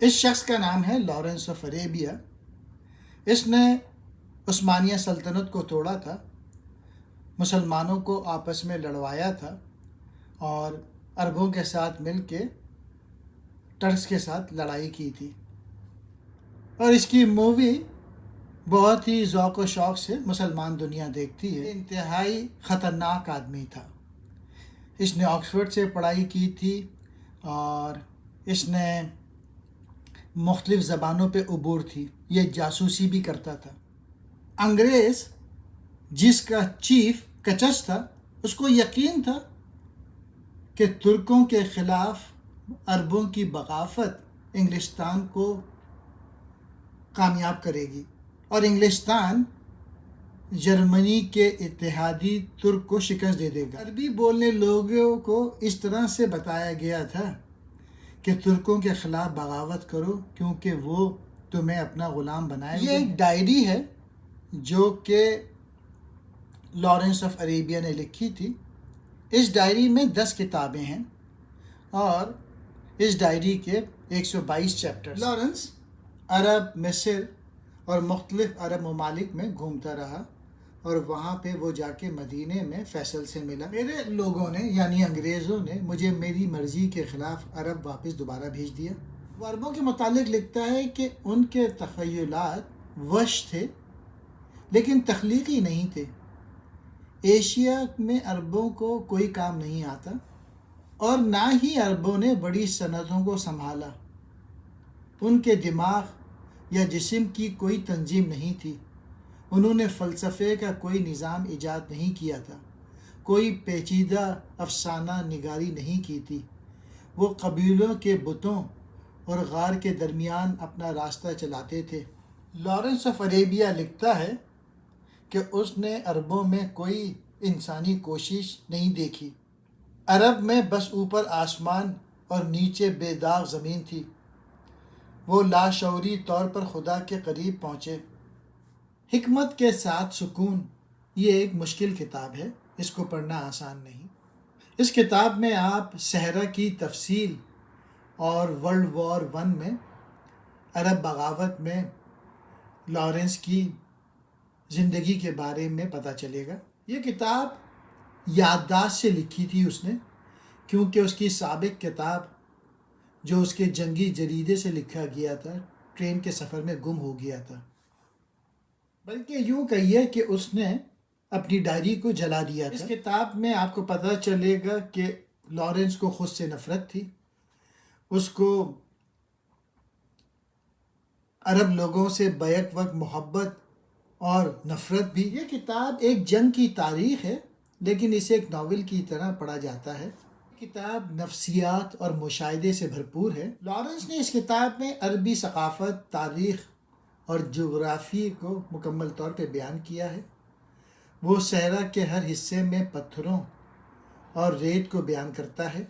اس شخص کا نام ہے لارنس آف اریبیا۔ اس نے عثمانیہ سلطنت کو توڑا تھا، مسلمانوں کو آپس میں لڑوایا تھا اور عربوں کے ساتھ مل کے ٹرکس کے ساتھ لڑائی کی تھی، اور اس کی مووی بہت ہی ذوق و شوق سے مسلمان دنیا دیکھتی ہے۔ انتہائی خطرناک آدمی تھا۔ اس نے آکسفورڈ سے پڑھائی کی تھی اور اس نے مختلف زبانوں پہ عبور تھی۔ یہ جاسوسی بھی کرتا تھا۔ انگریز جس کا چیف کچس تھا، اس کو یقین تھا کہ ترکوں کے خلاف عربوں کی بغاوت انگلستان کو کامیاب کرے گی اور انگلستان جرمنی کے اتحادی ترک کو شکست دے دے گا۔ عربی بولنے لوگوں کو اس طرح سے بتایا گیا تھا کہ ترکوں کے خلاف بغاوت کرو کیونکہ وہ تمہیں اپنا غلام بنائے۔ یہ ایک ڈائری ہے جو کہ لارنس آف اریبیا نے لکھی تھی۔ اس ڈائری میں 10 کتابیں ہیں اور اس ڈائری کے 122 چیپٹر۔ لارنس عرب، مصر اور مختلف عرب ممالک میں گھومتا رہا اور وہاں پہ وہ جا کے مدینے میں فیصل سے ملا۔ میرے لوگوں نے یعنی انگریزوں نے مجھے میری مرضی کے خلاف عرب واپس دوبارہ بھیج دیا۔ وہ عربوں کے متعلق لکھتا ہے کہ ان کے تخیلات وش تھے لیکن تخلیقی نہیں تھے۔ ایشیا میں عربوں کو کوئی کام نہیں آتا اور نہ ہی عربوں نے بڑی صنعتوں کو سنبھالا۔ ان کے دماغ یا جسم کی کوئی تنظیم نہیں تھی۔ انہوں نے فلسفے کا کوئی نظام ایجاد نہیں کیا تھا، کوئی پیچیدہ افسانہ نگاری نہیں کی تھی۔ وہ قبیلوں کے بتوں اور غار کے درمیان اپنا راستہ چلاتے تھے۔ لارنس آف اریبیا لکھتا ہے کہ اس نے عربوں میں کوئی انسانی کوشش نہیں دیکھی۔ عرب میں بس اوپر آسمان اور نیچے بے داغ زمین تھی۔ وہ لاشعوری طور پر خدا کے قریب پہنچے۔ حکمت کے ساتھ سکون یہ ایک مشکل کتاب ہے، اس کو پڑھنا آسان نہیں۔ اس کتاب میں آپ صحرا کی تفصیل اور ورلڈ وار 1 میں عرب بغاوت میں لارنس کی زندگی کے بارے میں پتہ چلے گا۔ یہ کتاب یادداشت سے لکھی تھی اس نے، کیونکہ اس کی سابق کتاب جو اس کے جنگی جریدے سے لکھا گیا تھا ٹرین کے سفر میں گم ہو گیا تھا۔ بلکہ یوں کہیے کہ اس نے اپنی ڈائری کو جلا دیا تھا۔ اس کتاب میں آپ کو پتہ چلے گا کہ لارنس کو خود سے نفرت تھی، اس کو عرب لوگوں سے بیک وقت محبت اور نفرت بھی۔ یہ کتاب ایک جنگ کی تاریخ ہے لیکن اسے ایک ناول کی طرح پڑھا جاتا ہے۔ یہ کتاب نفسیات اور مشاہدے سے بھرپور ہے۔ لارنس نے اس کتاب میں عربی ثقافت، تاریخ اور جغرافی کو مکمل طور پہ بیان کیا ہے۔ وہ صحرا کے ہر حصے میں پتھروں اور ریت کو بیان کرتا ہے۔